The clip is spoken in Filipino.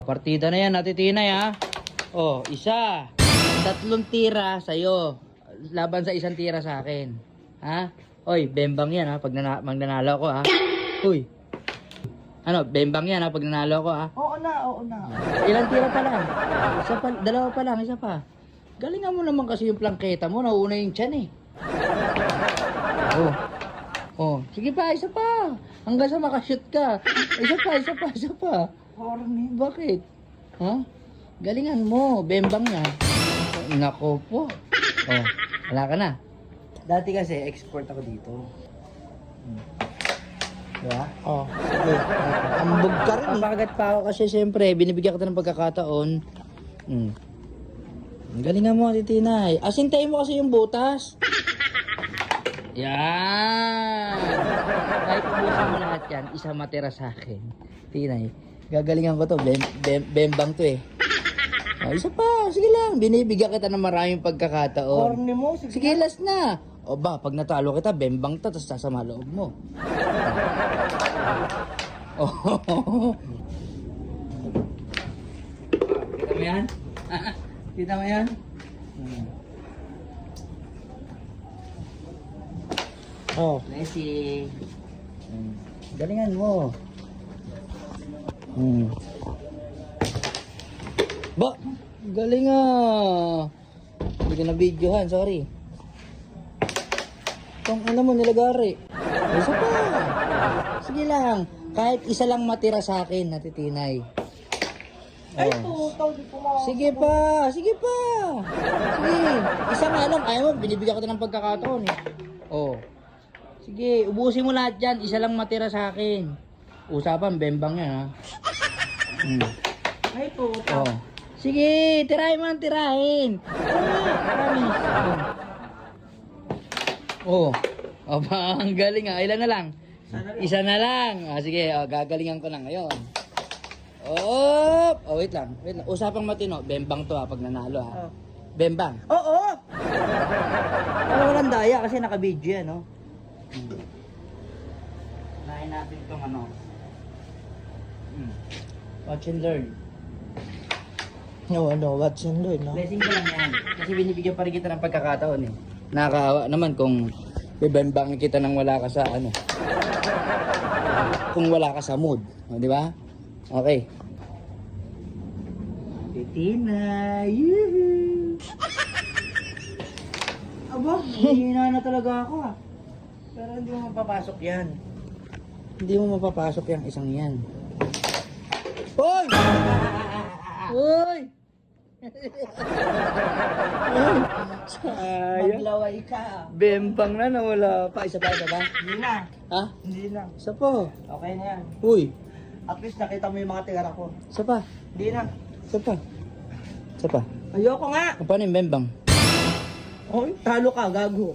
Partida na yan, Ate Tinay ha. Oh, isa. 3 tira sa'yo. Laban sa 1 tira sa akin. Ha? Oy, bembang yan ha, pag magnanalo ako ha. Uy. Ano, bembang yan ha, pag nanalo ako ha. Oo na. Ilang tira pa lang? Isa pa, 2 pa lang, isa pa. Galingan mo naman kasi yung plangketa mo, nauuna yung tiyan eh. Oh, sige pa, isa pa. Hanggang sa makashoot ka. Isa pa. Horny. Bakit? Ha? Galingan mo, bembang nga. Nako po. Oh, wala ka na. Dati kasi, export ako dito. Diba? Oh, sige. Ambog ka rin eh. Papagat pa ako kasi siyempre, binibigyan kita ng pagkakataon. Galingan mo, Ate Tinay. Asintayin mo kasi yung butas. Yan! Kahit ubusin mo lahat yan, isa matira sa akin. Tinay, gagalingan ko to. Bembang to eh. Oh, isa pa, sige lang. Binibigyan kita ng maraming pagkakataon. Horny mo, sige. Sige, last na. O ba, pag natalo kita, bembang to, tapos sasama loob mo. Oh. Kita mo yan? Kita mo yan? Oh. Messi. Galingan mo. Ba, galing ah. Hindi ka na videohan, sorry. Kung ano mo nilagari. Isa pa. Sige lang. Kahit isa lang matira sa akin, Ate Tinay. Ay, total, di po mga... Sige pa. Sige. Isa nga lang. Ayaw mo, binibigyan ko ng pagkakataon eh. Oh. Sige, ubusin mo lahat dyan. Isa lang matira sa akin. Usapan, bembang yan ha. Ay, total. Oh. Sige, tirahin mo ng tirahin. Promise. Oh. Aba, ang galing ah. Ilan na lang? Isa na lang. Ah, sige, gagalingan ko lang ngayon. Oh, wait lang. Usapang matino. Bembang to ha, pag nanalo ha. Bembang. Oo! Pero walang daya kasi naka-video yan, no? Unahin natin itong ano. Watch and learn. Watch and learn, no? Blessing ko lang yan. Kasi binibigyan pa rin kita ng pagkakataon eh. Nakakaawa naman kung bibembangin kita nang wala ka sa ano. Kung wala ka sa mood. O, di ba? Okay. Titina. Yuhu. Aba, hihina na talaga ako ah. Pero hindi mo mapapasok yan. Hindi mo mapapasok yung isang yan. Hoy! Hoy! Sayang. Maglaway ka. Bembang na nawala pa. Isa pa. Hindi na. Ha? Hindi na. Isa pa. Okay na yan. Uy! At least nakita mo yung mga tira ko. Isa pa. Hindi na. Isa pa. Ayoko nga. Paano yung bembang? Oh, talo ka, gago.